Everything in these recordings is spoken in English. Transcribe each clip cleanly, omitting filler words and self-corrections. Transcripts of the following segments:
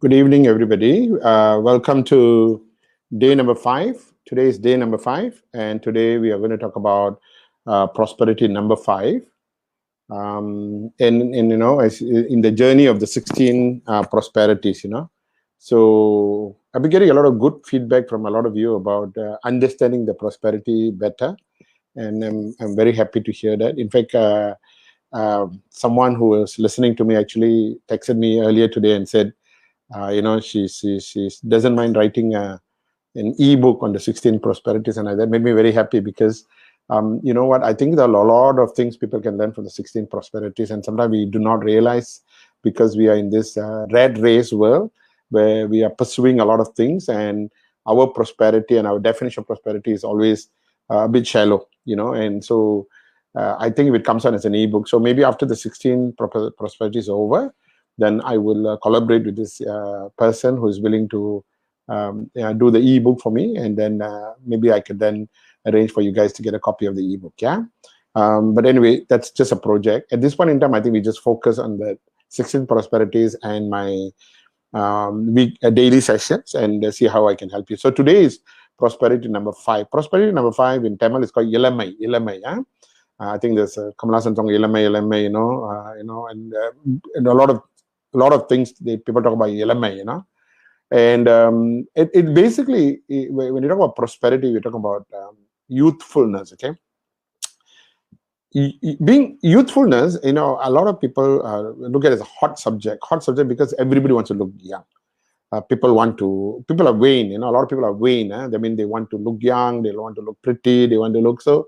Good evening, everybody. Welcome to day number 5. Today is day number 5, and today we are going to talk about prosperity number 5. And as in the journey of the 16 prosperities, So I've been getting a lot of good feedback from a lot of you about understanding the prosperity better, and I'm very happy to hear that. In fact, someone who was listening to me actually texted me earlier today and said, she doesn't mind writing an ebook on the 16 prosperities, and that made me very happy because, you know what, I think there are a lot of things people can learn from the 16 prosperities, and sometimes we do not realize because we are in this rat race world where we are pursuing a lot of things, and our prosperity and our definition of prosperity is always a bit shallow, and so I think if it comes on as an ebook, so maybe after the 16 prosperities is over, then I will collaborate with this person who is willing to do the ebook for me, and then maybe I could then arrange for you guys to get a copy of the ebook. Yeah. But anyway, that's just a project. At this point in time, I think we just focus on the 16 prosperities and my daily sessions and see how I can help you. So today is prosperity number 5. Prosperity number 5 in Tamil is called Ilamai. Ilamai. Yeah. I think there's a Kamala Hassan song, Ilamai, Ilamai, and a lot of things people talk about LMI, and it basically, when you talk about prosperity, we talk about youthfulness. Okay, being youthfulness, a lot of people look at it as a hot subject because everybody wants to look young. People are vain, a lot of people are vain. I mean, they want to look young, they want to look pretty, they want to look so.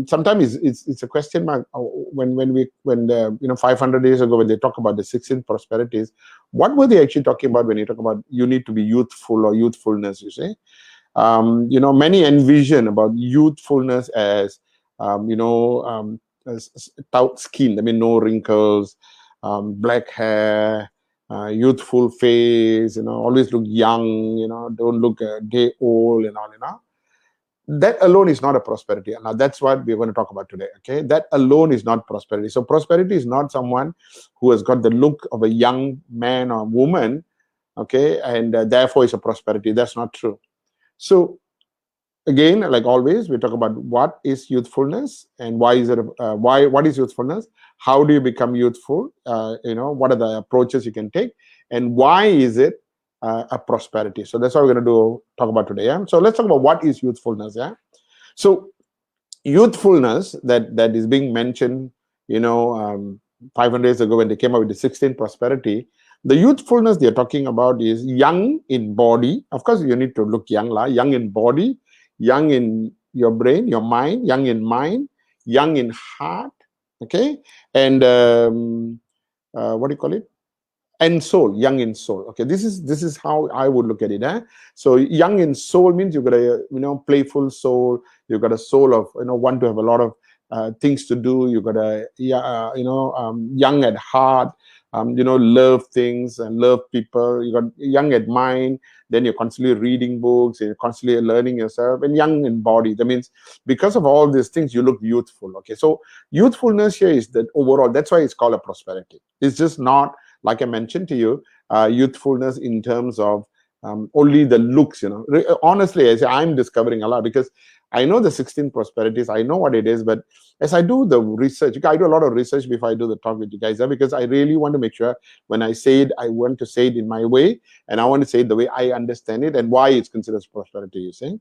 Sometimes it's a question mark when 500 years ago, when they talk about the 16 prosperities, what were they actually talking about when you talk about you need to be youthful or youthfulness? You say, many envision about youthfulness as stout skin. I mean, no wrinkles, black hair, youthful face. Always look young. Don't look day old and all. That alone is not a prosperity. Now, that's what we're going to talk about today. Okay, that alone is not prosperity. So prosperity is not someone who has got the look of a young man or woman, okay, and therefore is a prosperity. That's not true. So again, like always, we talk about what is youthfulness and why is it what is youthfulness, how do you become youthful, what are the approaches you can take, and why is it a prosperity. So that's what we're going to talk about today. Yeah. So let's talk about what is youthfulness. Yeah. So youthfulness that is being mentioned, 500 years ago when they came up with the 16 prosperity, the youthfulness they're talking about is young in body. Of course, you need to look young, young in body, young in your brain, your mind, young in mind, young in heart. Okay. And what do you call it? And soul, young in soul. Okay, this is how I would look at it. So young in soul means you've got a playful soul. You've got a soul of want to have a lot of things to do. You've got a young at heart. Love things and love people. You got young at mind. Then you're constantly reading books. You're constantly learning yourself. And young in body. That means because of all these things, you look youthful. Okay, so youthfulness here is that overall. That's why it's called a prosperity. It's just not, like I mentioned to you, youthfulness in terms of only the looks. Honestly, I say I'm discovering a lot because I know the 16 prosperities. I know what it is, but as I do the research, I do a lot of research before I do the talk with you guys, because I really want to make sure when I say it, I want to say it in my way, and I want to say it the way I understand it and why it's considered prosperity. You see,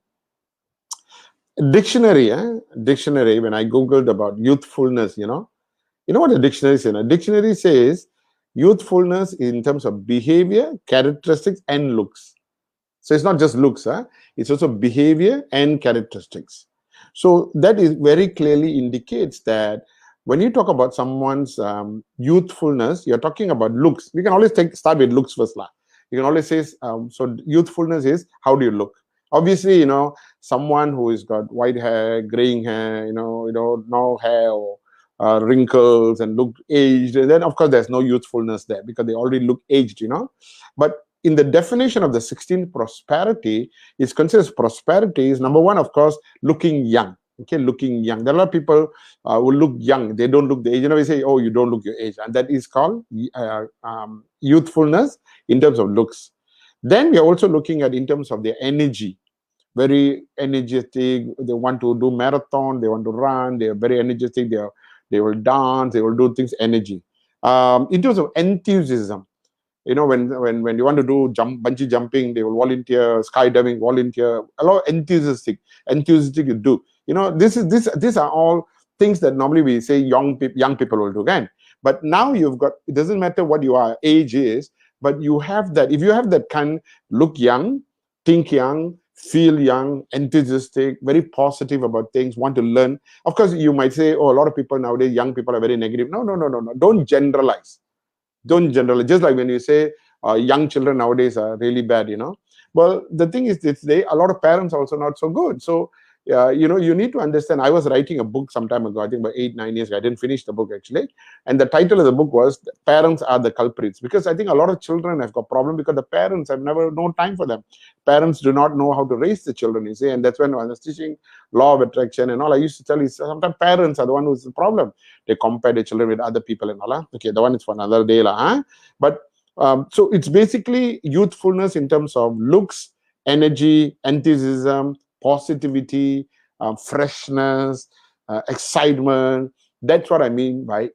dictionary. Dictionary. When I googled about youthfulness, you know what the dictionary says. Dictionary says youthfulness in terms of behavior, characteristics, and looks. So it's not just looks, it's also behavior and characteristics. So that is very clearly indicates that when you talk about someone's youthfulness, you're talking about looks. We can always start with looks first. You can always say, so youthfulness is how do you look? Obviously, someone who has got white hair, graying hair, no hair, or wrinkles and look aged, and then of course there's no youthfulness there because they already look aged, But in the definition of the 16 prosperity, is considered prosperity is number one, of course, looking young. Okay, looking young. There are a lot of people who look young. They don't look the age. We say, oh, you don't look your age. And that is called youthfulness in terms of looks. Then we are also looking at in terms of their energy. Very energetic. They want to do marathon. They want to run. They are very energetic. They will dance. They will do things. Energy. In terms of enthusiasm, when you want to do bungee jumping, they will volunteer. Skydiving, volunteer. A lot of enthusiastic you do. These are all things that normally we say young people will do. Again, but now you've got. It doesn't matter what your age is, but you have that. If you have that kind, look young, think young, feel young, enthusiastic, very positive about things, want to learn. Of course, you might say, oh, a lot of people nowadays, young people are very negative. No, no, no, no, no. Don't generalize. Don't generalize. Just like when you say young children nowadays are really bad, Well, the thing is, today a lot of parents also not so good. So, you need to understand. I was writing a book some time ago, I think about 8-9 years ago. I didn't finish the book actually, and the title of the book was "Parents Are the Culprits," because I think a lot of children have got problem because the parents have never no time for them. Parents do not know how to raise the children, you see, and that's when I was teaching law of attraction and all. I used to tell you sometimes parents are the one who's the problem. They compare the children with other people and all. Okay, the one is for another day, huh? But so it's basically youthfulness in terms of looks, energy, enthusiasm, positivity, freshness, excitement. That's what I mean by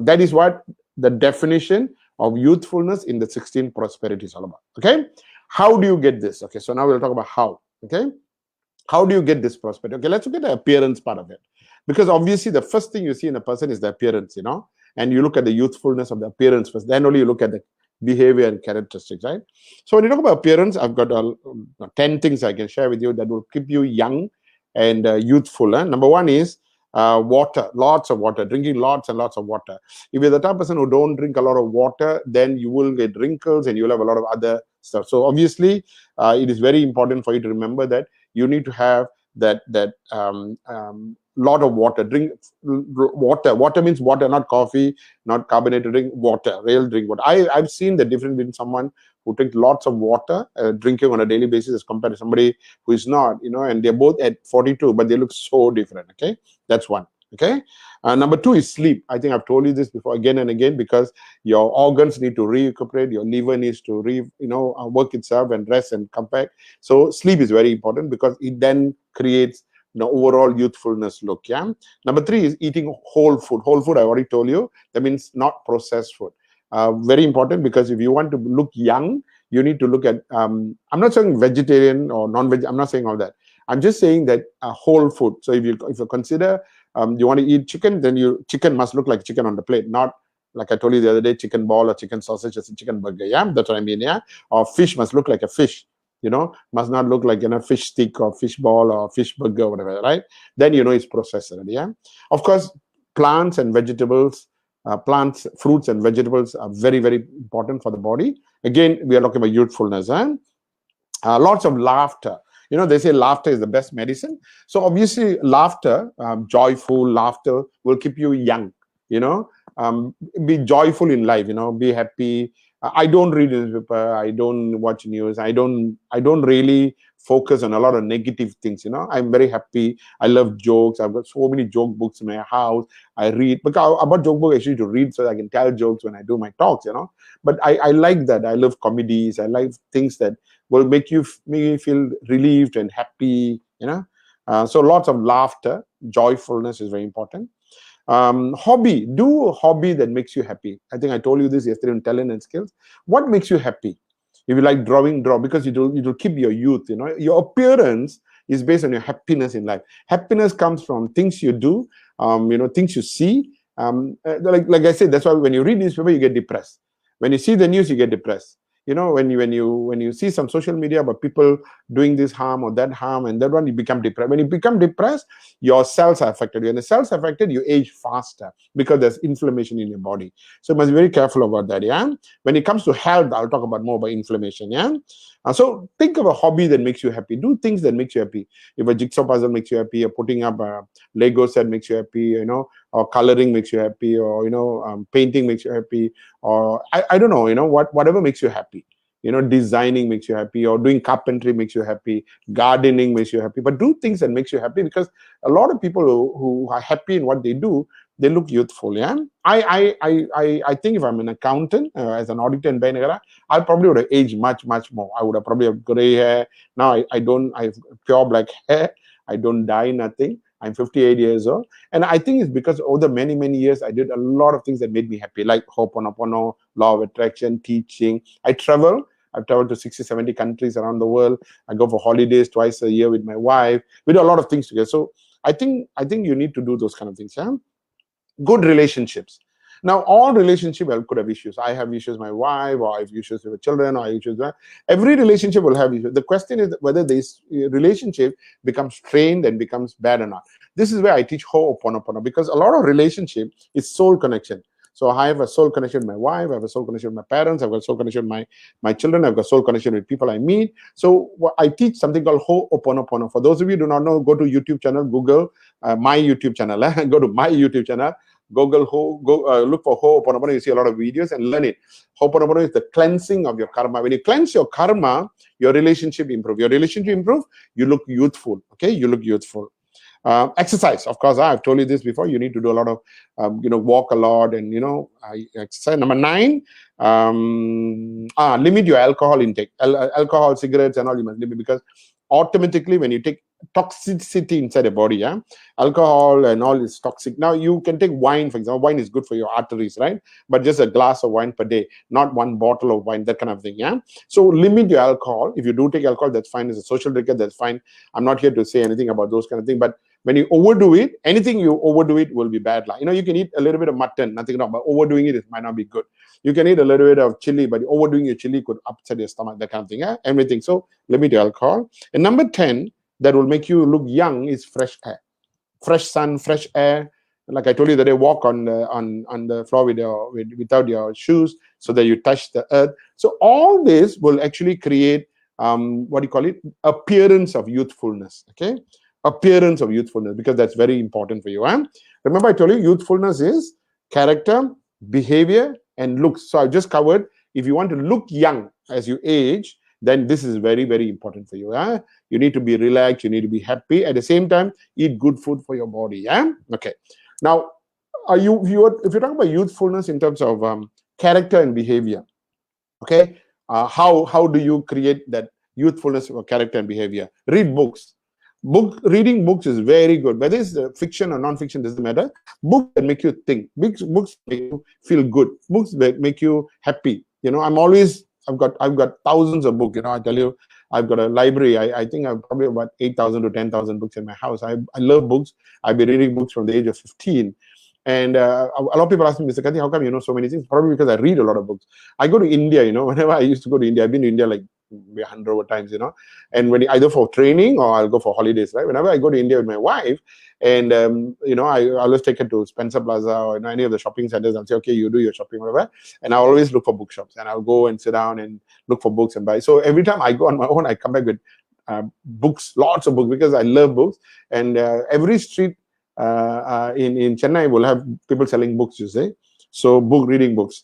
that is what the definition of youthfulness in the 16 prosperity is all about. Okay, how do you get this? Okay, so now we'll talk about how. Okay, how do you get this prosperity? Okay, let's look at the appearance part of it, because obviously the first thing you see in a person is the appearance, and you look at the youthfulness of the appearance first. Then only you look at the behavior and characteristics, right? So when you talk about appearance, I've got 10 things I can share with you that will keep you young and youthful. Number one is water, lots of water, drinking lots and lots of water. If you're the type of person who don't drink a lot of water, then you will get wrinkles and you'll have a lot of other stuff. So obviously, it is very important for you to remember that you need to have that lot of water. Drink water. Water means water, not coffee, not carbonated drink. Water, real drink water. I've seen the difference between someone who drinks lots of water, drinking on a daily basis, as compared to somebody who is not. And they're both at 42, but they look so different. Okay, that's one. Okay. Number two is sleep. I think I've told you this before again and again, because your organs need to recuperate, your liver needs to work itself and rest and come back. So sleep is very important because it then creates overall youthfulness look. Yeah. Number three is eating whole food. Whole food, I already told you, that means not processed food. Very important, because if you want to look young, you need to look at I'm not saying vegetarian or non-veg. I'm not saying all that. I'm just saying that whole food. So if you consider you want to eat chicken, then chicken must look like chicken on the plate, not like I told you the other day, chicken ball or chicken sausage or chicken burger. Yeah, that's what I mean. Yeah, or fish must look like a fish. Must not look like fish stick or fish ball or fish burger or whatever, right? Then it's processed already. Yeah, of course, plants and vegetables. Plants, fruits, and vegetables are very, very important for the body. Again, we are talking about youthfulness. Lots of laughter. They say laughter is the best medicine. So obviously, laughter, joyful laughter, will keep you young. Be joyful in life. Be happy. I don't read newspaper. I don't watch news. I don't really focus on a lot of negative things. I'm very happy. I love jokes. I've got so many joke books in my house. I read, because I bought joke book actually to read so that I can tell jokes when I do my talks. But I like that. I love comedies. I like things that will make me feel relieved and happy. So lots of laughter, joyfulness is very important. Hobby. Do a hobby that makes you happy. I think I told you this yesterday on talent and skills. What makes you happy? If you like drawing, draw, because it'll keep your youth. Your appearance is based on your happiness in life. Happiness comes from things you do, things you see. Like I said, that's why when you read newspaper, you get depressed. When you see the news, you get depressed. When you see some social media about people doing this harm or that harm and that one, you become depressed. When you become depressed, your cells are affected. When the cells are affected, you age faster because there's inflammation in your body. So you must be very careful about that. Yeah. When it comes to health, I'll talk about more about inflammation. Yeah. So think of a hobby that makes you happy. Do things that makes you happy. If a jigsaw puzzle makes you happy, or putting up a Lego set makes you happy, or coloring makes you happy, or painting makes you happy, or I don't know, whatever makes you happy. designing makes you happy, or doing carpentry makes you happy, gardening makes you happy. But do things that makes you happy, because a lot of people who are happy in what they do, they look youthful. Yeah, I think if I'm an accountant, as an auditor in Bainagara, I probably would have aged much more. I would have probably have gray hair. Now I don't. I have pure black hair. I don't dye nothing. I'm 58 years old. And I think it's because over the many years, I did a lot of things that made me happy, like Ho'oponopono, law of attraction, teaching. I've traveled to 60, 70 countries around the world. I go for holidays twice a year with my wife. We do a lot of things together. So I think you need to do those kind of things. Yeah? Good relationships. Now, all relationships could have issues. I have issues with my wife, or I have issues with children, or I have issues with... Every relationship will have issues. The question is whether this relationship becomes strained and becomes bad or not. This is where I teach Ho'oponopono, because a lot of relationship is soul connection. So I have a soul connection with my wife, I have a soul connection with my parents, I've got a soul connection with my children, I've got a soul connection with people I meet. So I teach something called Ho'oponopono. For those of you who do not know, go to YouTube channel, Google my YouTube channel. Go to my YouTube channel. Google look for Ho'oponopono. You see a lot of videos and learn it. Ho'oponopono is the cleansing of your karma. When you cleanse your karma, your relationship improve. Your relationship improve, you look youthful. Okay, you look youthful. Exercise, of course, I've told you this before. You need to do a lot of, walk a lot, and exercise. Number 9, limit your alcohol intake. Alcohol, cigarettes, and all you must limit, because automatically when you take toxicity inside the body, alcohol and all is toxic. Now you can take wine, for example. Wine is good for your arteries, right? But just a glass of wine per day, not one bottle of wine, that kind of thing. Yeah. So limit your alcohol. If you do take alcohol, that's fine. As a social drinker, that's fine. I'm not here to say anything about those kind of things, but when you overdo it, anything you overdo it will be bad. Like, you can eat a little bit of mutton, nothing wrong, but overdoing it might not be good. You can eat a little bit of chili, but overdoing your chili could upset your stomach, that kind of thing. Yeah? Everything. So limit your alcohol. And number 10, that will make you look young, is fresh air. Fresh sun, fresh air. Like I told you, that I walk on the floor without your shoes, so that you touch the earth. So all this will actually create appearance of youthfulness. Okay, appearance of youthfulness, because that's very important for you. Remember, I told you youthfulness is character, behavior, and looks. So I just covered, if you want to look young as you age, then this is very important for you. You need to be relaxed, you need to be happy. At the same time, eat good food for your body. Okay. Now, if you're talking about youthfulness in terms of character and behavior, okay, how do you create that youthfulness of character and behavior? Read books. Reading books is very good. Whether it's fiction or non-fiction, doesn't matter. Books that make you think. Books make you feel good. Books that make you happy. I've got thousands of books. I tell you, I've got a library. I think I've probably about 8,000 to 10,000 books in my house. I love books. I've been reading books from the age of 15. And a lot of people ask me, Mr. Karthi, how come you know so many things? Probably because I read a lot of books. I go to India, whenever I used to go to India, I've been to India like 100 over times, and when either for training or I'll go for holidays, right? Whenever I go to India with my wife, and I always take her to Spencer Plaza or any of the shopping centers, and say, okay, you do your shopping, whatever. And I always look for bookshops, and I'll go and sit down and look for books and buy. So every time I go on my own, I come back with books, lots of books, because I love books. And every street in Chennai will have people selling books, you say. So reading books.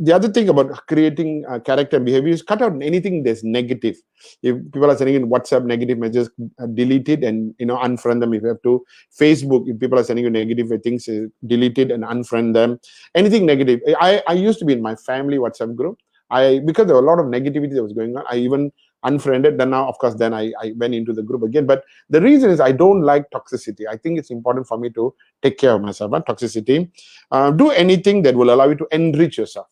The other thing about creating character and behavior is cut out anything that's negative. If people are sending in WhatsApp negative messages, delete it and unfriend them if you have to. Facebook, if people are sending you negative things, delete it and unfriend them. Anything negative. I used to be in my family WhatsApp group. Because there was a lot of negativity that was going on, I even unfriended. Then now, of course, then I went into the group again. But the reason is I don't like toxicity. I think it's important for me to take care of myself. Toxicity. Do anything that will allow you to enrich yourself.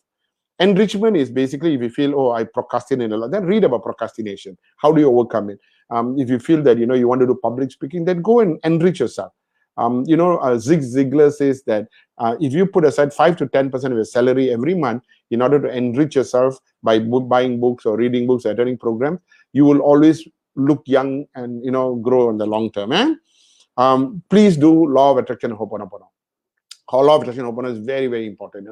Enrichment is basically, if you feel, I procrastinate a lot, then read about procrastination. How do you overcome it? If you feel that you want to do public speaking, then go and enrich yourself. Zig Ziglar says that if you put aside 5 to 10% of your salary every month in order to enrich yourself by buying books or reading books or attending programs, you will always look young and grow in the long term. Please do Law of Attraction and Ho'oponopono. Law of Attraction and Ho'oponopono is very important.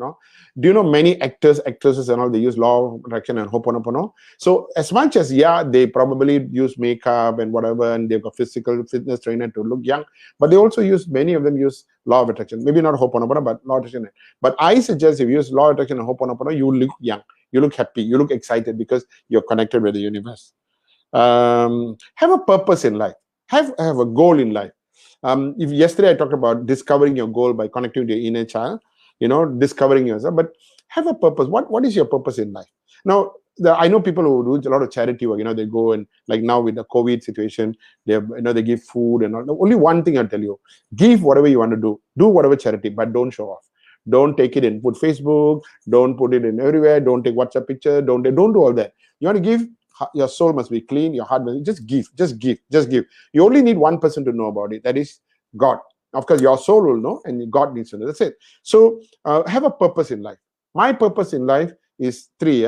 Do you know many actors, actresses and all, they use Law of Attraction and Ho'oponopono? So as much as they probably use makeup and whatever, and they've got physical fitness trainer to look young, but they also many of them use Law of Attraction. Maybe not Ho'oponopono, but Law of Attraction. But I suggest if you use Law of Attraction and Ho'oponopono, you will look young. You look happy. You look excited because you're connected with the universe. Have a purpose in life. Have a goal in life. If yesterday I talked about discovering your goal by connecting to your inner child, discovering yourself, but have a purpose. What is your purpose in life? Now, I know people who do a lot of charity work. They go and, like now with the COVID situation, they give food and all. Only one thing I'll tell you: give whatever you want to do whatever charity, but don't show off. Don't take it and put Facebook. Don't put it in everywhere. Don't take WhatsApp picture. Don't do all that. You want to give. Your soul must be clean. Your heart must just give. You only need one person to know about it. That is God. Of course, your soul will know, and God needs to know. That's it. So have a purpose in life. My purpose in life is 3.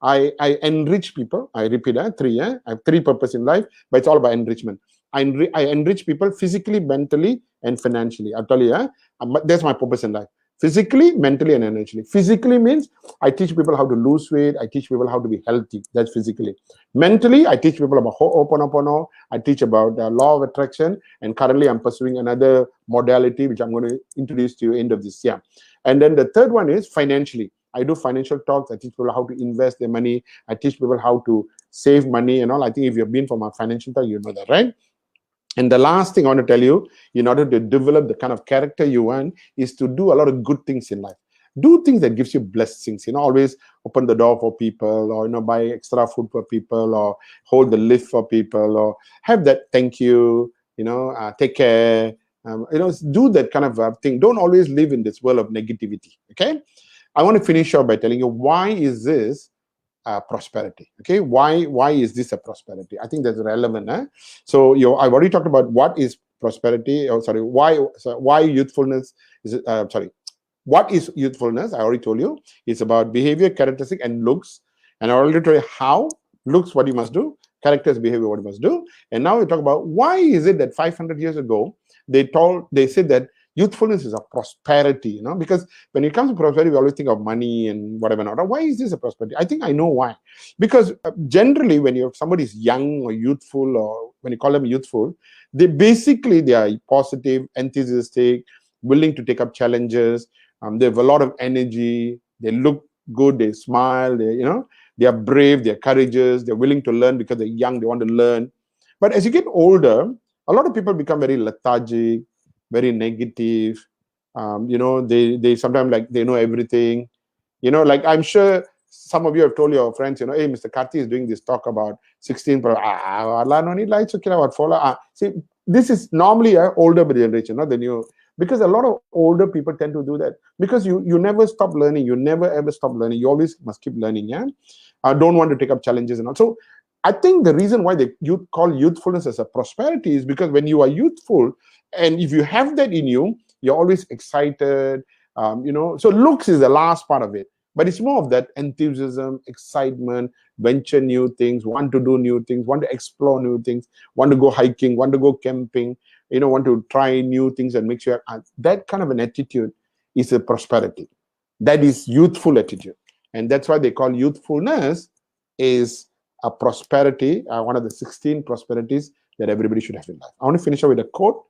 I enrich people. I repeat, 3. I have 3 purpose in life, but it's all about enrichment. I enrich people physically, mentally, and financially. I'll tell you, but that's my purpose in life. Physically, mentally, and energetically. Physically means I teach people how to lose weight. I teach people how to be healthy. That's physically. Mentally, I teach people about Ho'oponopono. I teach about the law of attraction. And currently, I'm pursuing another modality, which I'm going to introduce to you end of this year. And then the third one is financially. I do financial talks. I teach people how to invest their money. I teach people how to save money and all. I think if you've been from a financial talk, you know that, right? And the last thing I want to tell you, in order to develop the kind of character you want, is to do a lot of good things in life. Do things that gives you blessings. Always open the door for people, or buy extra food for people, or hold the lift for people, or have that thank you. Take care. Do that kind of thing. Don't always live in this world of negativity. Okay. I want to finish off by telling you why is this prosperity. Okay, why is this a prosperity? I think that's relevant. So I've already talked about what is prosperity. Why youthfulness is what is youthfulness? I already told you. It's about behavior, characteristic, and looks. And I already told you how. Looks, what you must do. Characters, behavior, what you must do. And now we talk about why is it that 500 years ago they said that youthfulness is a prosperity, because when it comes to prosperity, we always think of money and whatever. Why is this a prosperity? I think I know why. Because generally, when somebody is young or youthful, or when you call them youthful, they are positive, enthusiastic, willing to take up challenges. They have a lot of energy. They look good. They smile. They are brave. They're courageous. They're willing to learn because they're young. They want to learn. But as you get older, a lot of people become very lethargic, very negative. They sometimes like they know everything. Like I'm sure some of you have told your friends, hey, Mr. Karthi is doing this talk about 16. No need lights. Okay, what follow? See, this is normally an older generation, not the new. Because a lot of older people tend to do that. Because you never stop learning. You never ever stop learning. You always must keep learning. Yeah, don't want to take up challenges and all. So I think the reason why you call youthfulness as a prosperity is because when you are youthful, and if you have that in you, you're always excited. So looks is the last part of it. But it's more of that enthusiasm, excitement, venture new things, want to do new things, want to explore new things, want to go hiking, want to go camping, want to try new things and make sure that kind of an attitude is a prosperity. That is youthful attitude. And that's why they call youthfulness is a prosperity, one of the 16 prosperities that everybody should have in life. I want to finish up with a quote.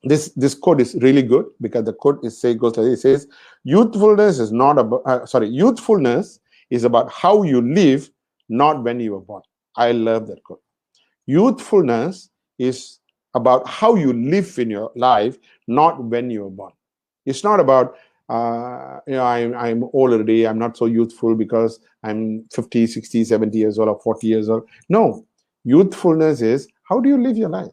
This quote is really good because the quote it says, youthfulness is not about youthfulness is about how you live, not when you were born. I love that quote. Youthfulness is about how you live in your life, not when you were born. It's not about I'm old already, I'm not so youthful because I'm 50, 60, 70 years old or 40 years old. No, youthfulness is how do you live your life?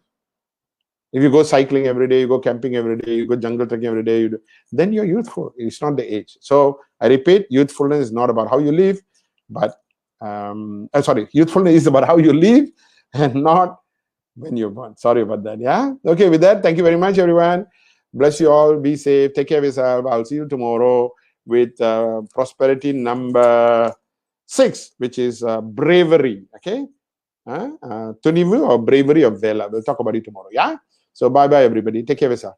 If you go cycling every day, you go camping every day, you go jungle trekking every day, then you're youthful. It's not the age. So I repeat, youthfulness is not about how you live, but youthfulness is about how you live and not when you're born. Sorry about that. Yeah. Okay. With that, thank you very much, everyone. Bless you all. Be safe. Take care of yourself. I'll see you tomorrow with prosperity number 6, which is bravery. Okay. Tunivu or bravery of Vela. We'll talk about it tomorrow. Yeah. So bye-bye, everybody. Take care of yourself.